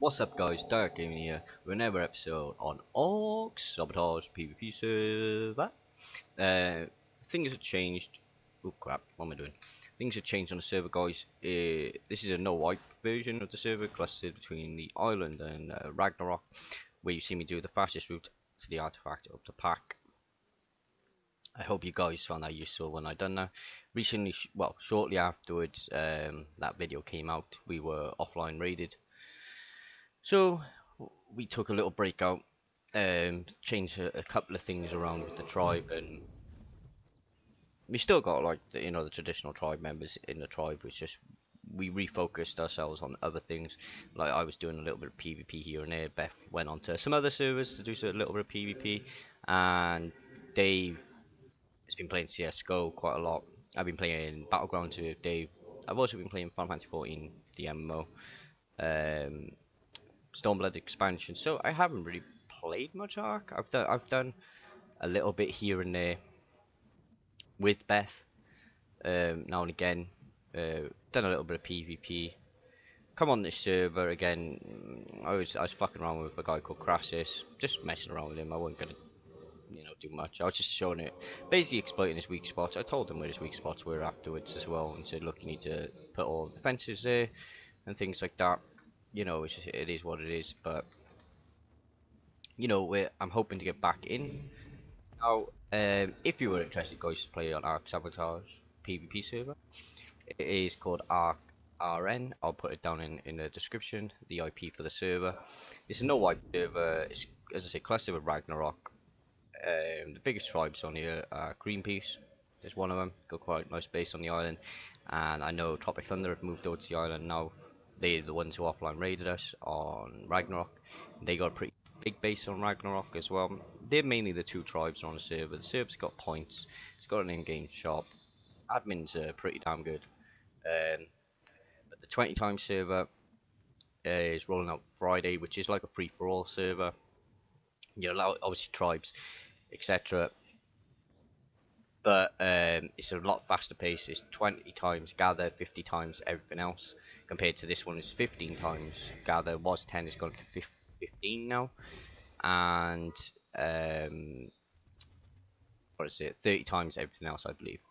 What's up guys, Diak here with another episode on Ark Sabotage PvP server. Things have changed. Oh crap, what am I doing? Things have changed on the server guys. This is a no wipe version of the server clustered between the island and Ragnarok, where you see me do the fastest route to the artifact up the pack. I hope you guys found that useful when I done that. Recently, well shortly afterwards that video came out, we were offline raided. So we took a little break out, changed a couple of things around with the tribe, and we still got like the traditional tribe members in the tribe. It's just we refocused ourselves on other things. Like I was doing a little bit of PvP here and there. Beth went on to some other servers to do a little bit of PvP, and Dave has been playing CS:GO quite a lot. I've been playing Battlegrounds with Dave. I've also been playing Final Fantasy 14, the MMO. Stormblood expansion, so I haven't really played much Ark. I've done a little bit here and there with Beth, now and again. Done a little bit of PvP. Come on this server again. I was fucking around with a guy called Crassus, just messing around with him. I wasn't gonna do much. I was just showing it, basically exploiting his weak spots. I told him where his weak spots were afterwards as well, and said, look, you need to put all the defenses there and things like that. It is what it is, but I'm hoping to get back in now. If you were interested, guys, to play on Ark Sabotage PvP server, it is called Ark RN. I'll put it down in the description, the IP for the server. It's a no wipe server. It's, as I say, clustered with Ragnarok. The biggest tribes on here are Greenpeace. There's one of them. Got quite a nice base on the island, and I know Tropic Thunder have moved over to the island now. They're the ones who offline raided us on Ragnarok. They got a pretty big base on Ragnarok as well. They're mainly the two tribes on the server. The server's got points. It's got an in-game shop. Admin's pretty damn good. But the 20 times server is rolling out Friday, which is like a free-for-all server. Obviously tribes, etc. But it's a lot faster pace. It's 20 times gather, 50 times everything else. Compared to this one, it's 15 times gather. Was 10, it's gone to 15 now. And what is it? 30 times everything else, I believe.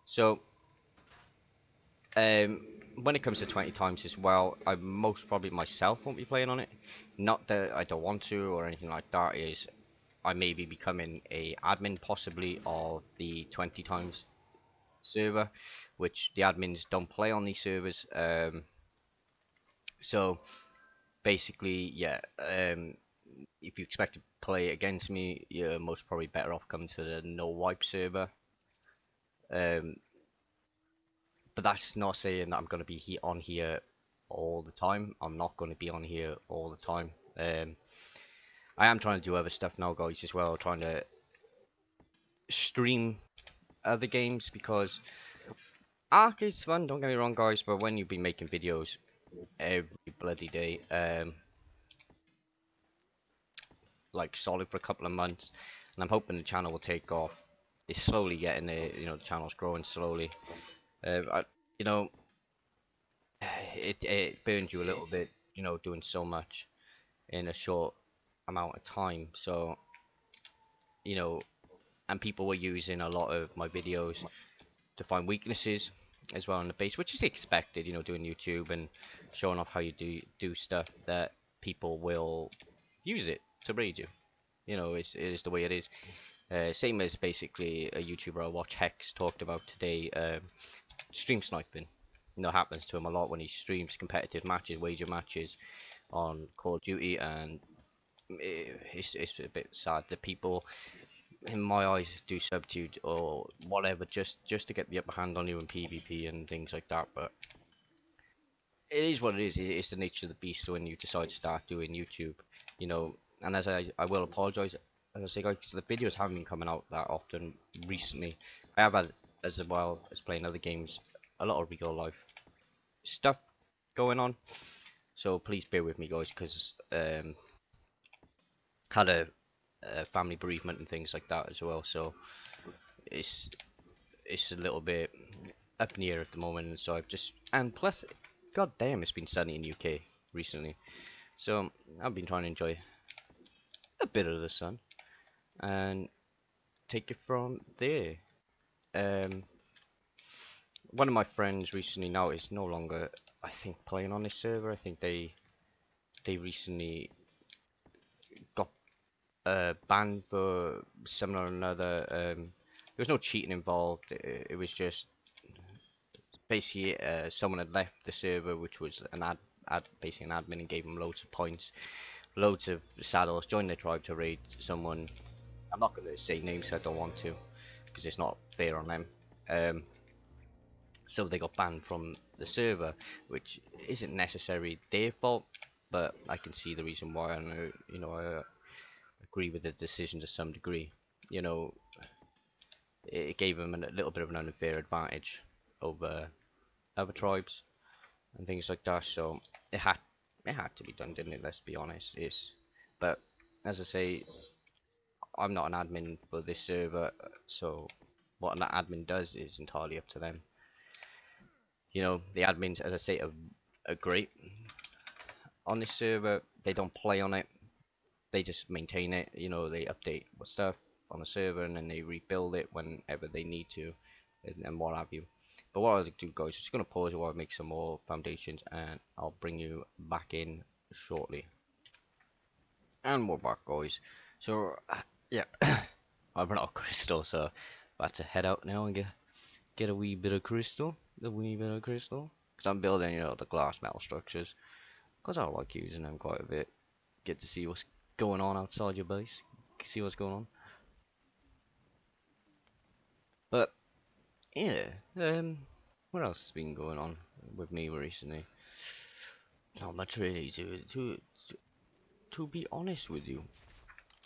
So when it comes to 20 times as well, I most probably myself won't be playing on it. Not that I don't want to or anything like that. Is I may be becoming a admin possibly of the 20 times server, which the admins don't play on these servers. So basically, yeah, if you expect to play against me, you're most probably better off coming to the no wipe server. But that's not saying that I'm going to be on here all the time. I'm not going to be on here all the time. I am trying to do other stuff now, guys, as well. Trying to stream other games, because Ark is fun, don't get me wrong, guys, but when you've been making videos every bloody day, like solid for a couple of months, and I'm hoping the channel will take off. It's slowly getting there, the channel's growing slowly. It burns you a little bit, doing so much in a short amount of time. So, and people were using a lot of my videos to find weaknesses as well in the base, which is expected, doing YouTube and showing off how you do stuff, that people will use it to raid you. It is the way it is. Same as basically a YouTuber I watch, Hex, talked about today, stream sniping. Happens to him a lot when he streams competitive matches, wager matches on Call of Duty, and it's a bit sad that people, in my eyes, do substitute or whatever just to get the upper hand on you in PvP and things like that. But it is what it is. It's the nature of the beast when you decide to start doing YouTube, And as I will apologise, as I say, guys, the videos haven't been coming out that often recently. I have had, as well as playing other games, a lot of real life stuff going on, so please bear with me, guys, because had a family bereavement and things like that as well, so it's a little bit up in the air at the moment. And so I've just, and plus, god damn, it's been sunny in UK recently. So I've been trying to enjoy a bit of the sun and take it from there. Um, One of my friends recently now is no longer, I think, playing on this server. I think they recently got banned for some or another. There was no cheating involved. It was just basically someone had left the server, which was an basically an admin, and gave him loads of points, loads of saddles. Joined the tribe to raid someone. I'm not going to say names, so I don't want to, because it's not fair on them. So they got banned from the server, which isn't necessarily their fault, but I can see the reason why, and I agree with the decision to some degree. You know, it gave them a little bit of an unfair advantage over other tribes and things like that. So it had to be done, didn't it? Let's be honest. But as I say, I'm not an admin for this server, so what an admin does is entirely up to them. You know, the admins, as I say, are great on this server. They don't play on it, they just maintain it. You know, they update stuff on the server and then they rebuild it whenever they need to, and what have you. But what I'll do, guys, just going to pause while I make some more foundations, and I'll bring you back in shortly. And we're back, guys. So yeah, I've run out of crystal, so I'm about to head out now and get a wee bit of crystal. Because I'm building, you know, the glass metal structures, because I like using them quite a bit. Get to see what's going on outside your base, see what's going on. But yeah, what else has been going on with me recently? Not much really, to be honest with you.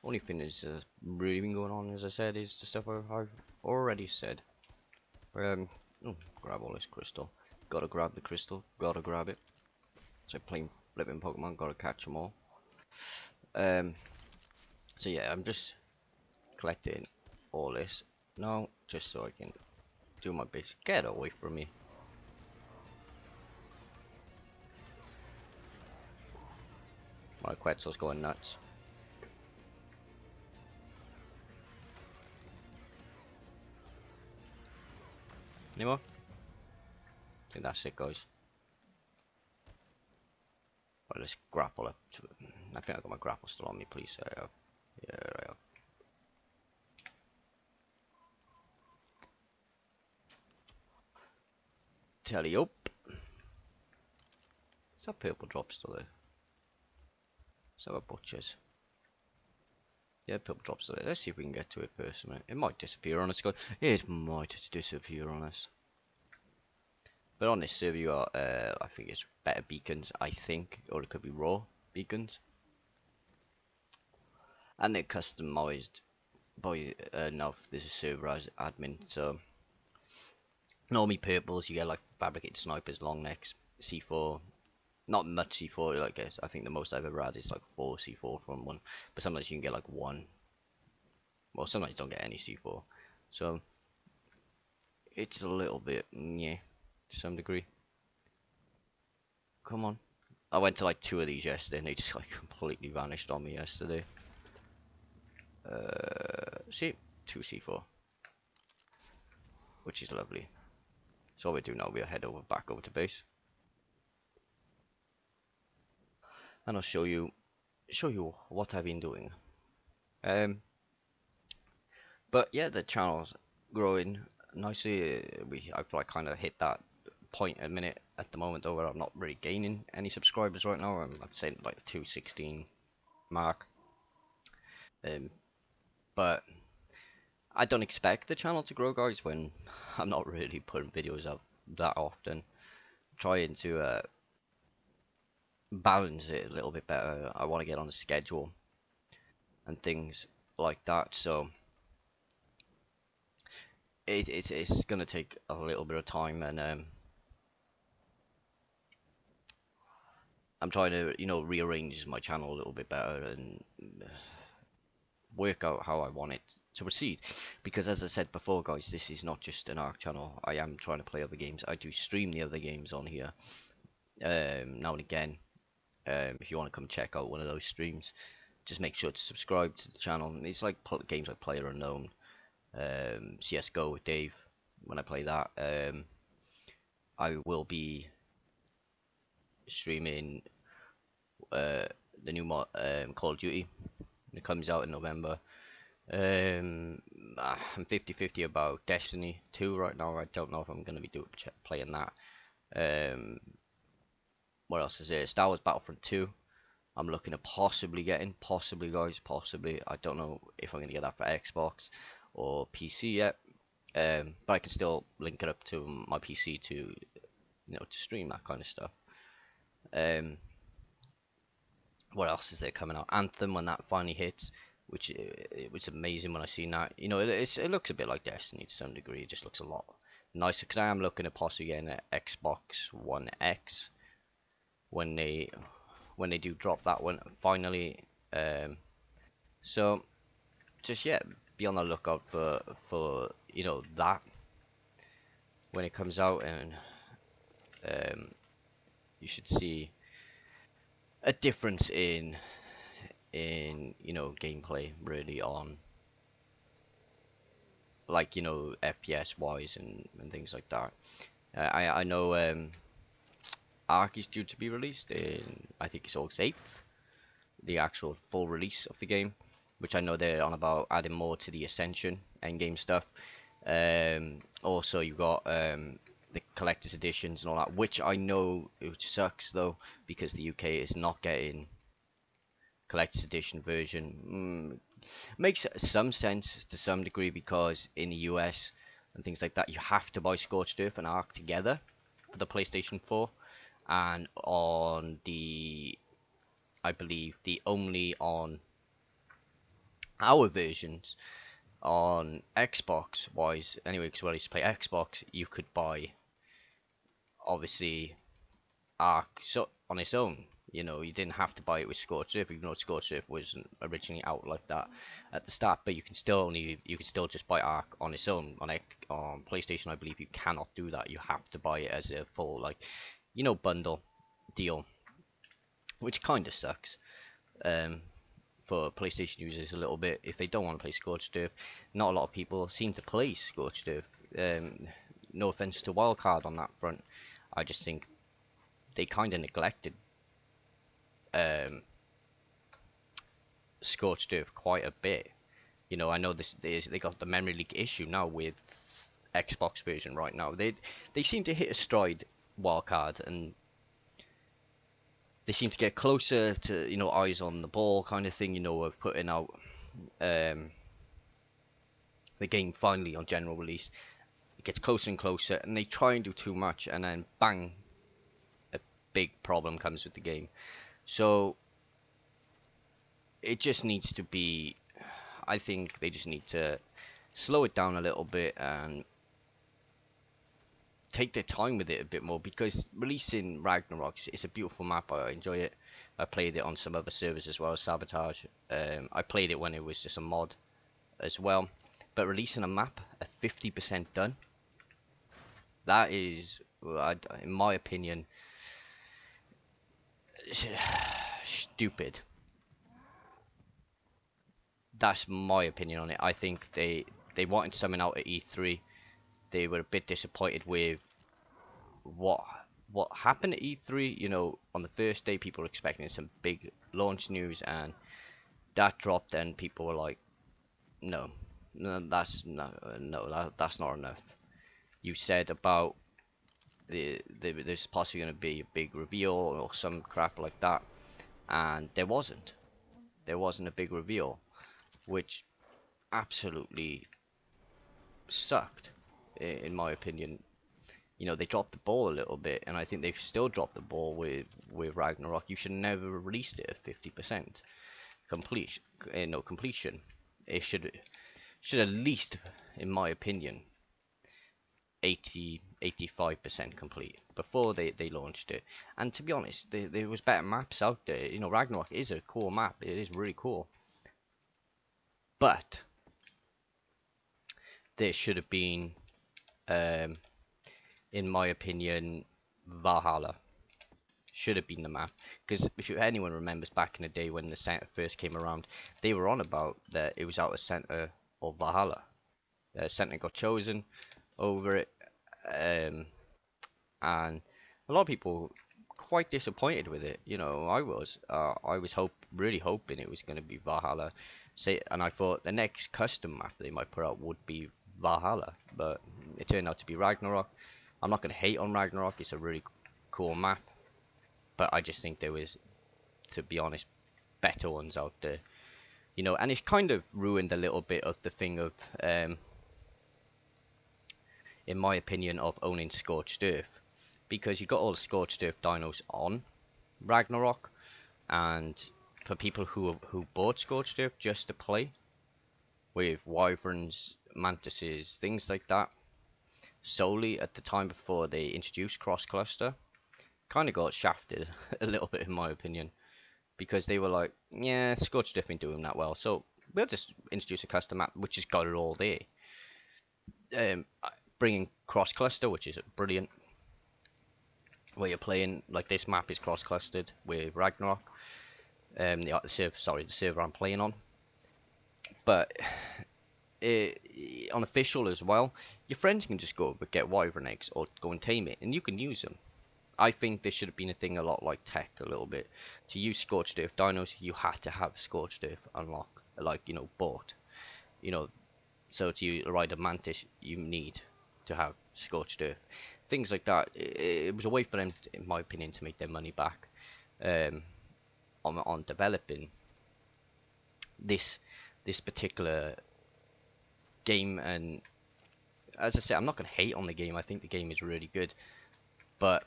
Only thing that's really been going on, as I said, is the stuff I've already said. Oh, grab all this crystal. Gotta grab the crystal. Gotta grab it. So playing flipping Pokemon. Gotta catch them all. So yeah, I'm just collecting all this now, just so I can do my best. Get away from me. My Quetzal's going nuts. Any more? I think that's it, guys. Right, let's grapple up to it. I think I got my grapple still on me, please. I have. Yeah, I have. Tally up. Is that purple drop still there? Is that a butcher's? Yeah, purple drop still there. Let's see if we can get to it first a minute. It might disappear on us, guys. It might disappear on us. But on this server, you got, I think it's better beacons, I think, or it could be raw beacons. And they're customized by enough. This is server as admin, so normally purples, you get like fabricated snipers, long necks, C4. Not much C4, I guess. I think the most I've ever had is like 4 C4 from one, but sometimes you can get like 1. Well, sometimes you don't get any C4, so it's a little bit, yeah, to some degree. Come on. I went to like 2 of these yesterday and they just like completely vanished on me yesterday. See, 2 C4, which is lovely. So what we do now, we'll head back over to base, and I'll show you what I've been doing. But yeah, the channel's growing nicely. I've like kind of hit that point a minute at the moment though, where I'm not really gaining any subscribers right now. I'm saying like the 216 mark. But I don't expect the channel to grow, guys, when I'm not really putting videos out that often. Trying to balance it a little bit better. I want to get on a schedule and things like that, so it's gonna take a little bit of time, and I'm trying to, you know, rearrange my channel a little bit better and work out how I want it to proceed. Because as I said before, guys, this is not just an Ark channel. I am trying to play other games. I do stream the other games on here now and again. If you want to come check out one of those streams, just make sure to subscribe to the channel. It's like games like PlayerUnknown, CS:GO with Dave. When I play that, I will be streaming the new Call of Duty. It comes out in November. I'm 50-50 about Destiny 2 right now. I don't know if I'm going to be playing that. What else is there? Star Wars Battlefront 2. I'm looking at possibly getting, possibly guys, possibly. I don't know if I'm going to get that for Xbox or PC yet. But I can still link it up to my PC to, you know, to stream that kind of stuff. What else is there coming out? Anthem, when that finally hits, which it was amazing when I seen that. You know, it looks a bit like Destiny to some degree. It just looks a lot nicer, because I am looking at possibly getting an Xbox One X when they do drop that one finally. So just, yeah, be on the lookout for you know, that when it comes out, and you should see a difference in you know, gameplay really, on like, you know, FPS wise and things like that. I know Ark is due to be released in, I think it's August 8th, the actual full release of the game, which I know they're on about adding more to the Ascension endgame stuff. Also you got the collector's editions and all that, which I know it sucks though, because the UK is not getting collector's edition version. Makes some sense to some degree, because in the US and things like that, you have to buy Scorched Earth and Ark together for the PlayStation 4, and on the, I believe the only on our versions on Xbox wise anyway, because when I used to play Xbox, you could buy obviously Ark so on its own. You know, you didn't have to buy it with Scorched Earth, even though Scorched Earth wasn't originally out like that at the start. But you can still just buy Ark on its own. On PlayStation, I believe you cannot do that. You have to buy it as a full, like, you know, bundle deal, which kind of sucks for PlayStation users a little bit if they don't want to play Scorched Earth. Not a lot of people seem to play Scorched Earth. No offense to wildcard on that front. I just think they kind of neglected Scorched Earth quite a bit. You know, I know they got the memory leak issue now with Xbox version right now. They seem to hit a stride, wildcard, and they seem to get closer to, you know, eyes on the ball kind of thing, you know, of putting out the game finally on general release. It gets closer and closer, and they try and do too much, and then bang, a big problem comes with the game. So it just needs to be, I think they just need to slow it down a little bit and take their time with it a bit more, because releasing Ragnarok, it's a beautiful map. I enjoy it. I played it on some other servers as well, Sabotage. I played it when it was just a mod as well. But releasing a map at 50% done, that is, in my opinion, stupid. That's my opinion on it. I think they wanted something out at E3. They were a bit disappointed with what happened at E3. You know, on the first day, people were expecting some big launch news, and that dropped, and people were like, "No, that's not enough." You said about there's possibly going to be a big reveal or some crap like that, and there wasn't. There wasn't a big reveal, which absolutely sucked, in my opinion. You know, they dropped the ball a little bit, and I think they've still dropped the ball with Ragnarok. You should never have released it at 50% completion. It should at least, in my opinion, 85% complete before they launched it. And to be honest, there was better maps out there. You know, Ragnarok is a cool map. It is really cool. But there should have been, in my opinion, Valhalla should have been the map. Because if anyone remembers back in the day when the center first came around, they were on about that it was out of center or Valhalla. Center got chosen over it, and a lot of people quite disappointed with it. You know, I was really hoping it was going to be Valhalla. And I thought the next custom map they might put out would be Valhalla, but it turned out to be Ragnarok. I'm not going to hate on Ragnarok, it's a really cool map, but I just think there was, to be honest, better ones out there. You know, and it's kind of ruined a little bit of the thing of, in my opinion, of owning Scorched Earth. Because you got all the Scorched Earth dinos on Ragnarok, and for people who bought Scorched Earth just to play, with wyverns, mantises, things like that, solely at the time before they introduced cross cluster, kind of got shafted a little bit in my opinion, because they were like, yeah, Scorched Earth ain't doing that well, so we'll just introduce a custom map which has got it all there. Bringing cross cluster, which is brilliant, where you're playing like this map is cross clustered with Ragnarok, the server I'm playing on. But unofficial as well, your friends can just go but get wyvern eggs or go and tame it, and you can use them. I think this should have been a thing a lot like Tech a little bit. To use Scorched Earth dinos, you had to have Scorched Earth unlock, like, you know, bought. You know, so to ride a mantis, you need to have Scorched Earth. Things like that. It was a way for them, in my opinion, to make their money back on developing this particular game. And as I said, I'm not going to hate on the game. I think the game is really good, but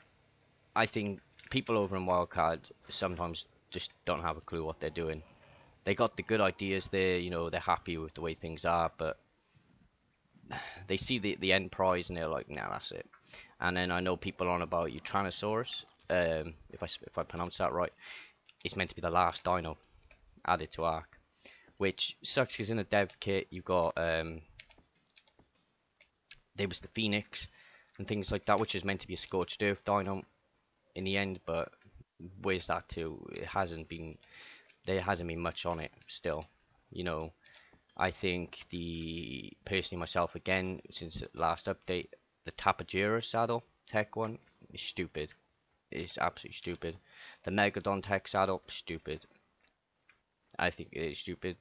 I think people over in Wildcard sometimes just don't have a clue what they're doing. They got the good ideas there, you know, they're happy with the way things are, but they see the end prize and they're like, nah, that's it. And then I know people on about Utranosaurus, if I pronounce that right, it's meant to be the last dino added to Ark, which sucks because in the dev kit you got there was the Phoenix and things like that, which is meant to be a Scorched Earth dino in the end, but where's that to? There hasn't been much on it still, you know. I think personally myself, again, since the last update, the Tapajira saddle tech one is stupid. It's absolutely stupid. The Megalodon tech saddle, stupid. I think it is stupid.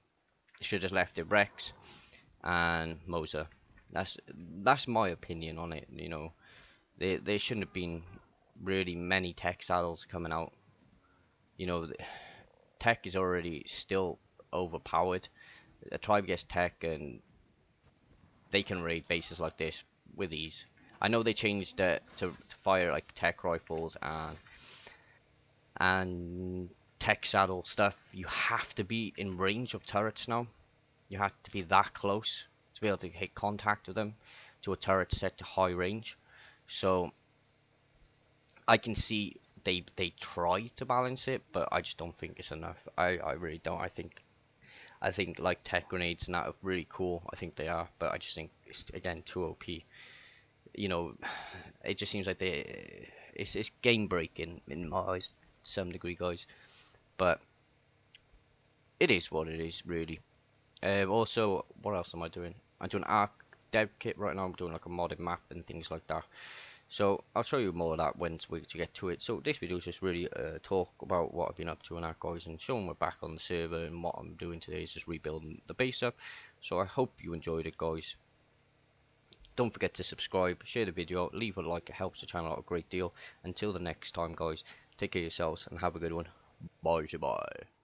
Should have left it Rex and Moser. That's my opinion on it. You know, there shouldn't have been really many tech saddles coming out. You know, tech is already still overpowered. A tribe gets tech and they can raid bases like this with ease. I know they changed it to fire like tech rifles and tech saddle stuff. You have to be in range of turrets now. You have to be that close to be able to hit contact with them to a turret set to high range. So I can see they try to balance it, but I just don't think it's enough. I really don't. I think like tech grenades and that are really cool. I think they are, but I just think it's again too OP. You know, it just seems like it's game breaking in my eyes to some degree, guys. But it is what it is, really. Also, what else am I doing? I'm doing Ark dev kit right now. I'm doing like a modded map and things like that. So I'll show you more of that once we get to it. So this video is just really talk about what I've been up to in Ark, guys, and showing we're back on the server, and what I'm doing today is just rebuilding the base up. So I hope you enjoyed it, guys. Don't forget to subscribe, share the video, leave a like, it helps the channel out a great deal. Until the next time, guys, take care of yourselves and have a good one. Bye bye.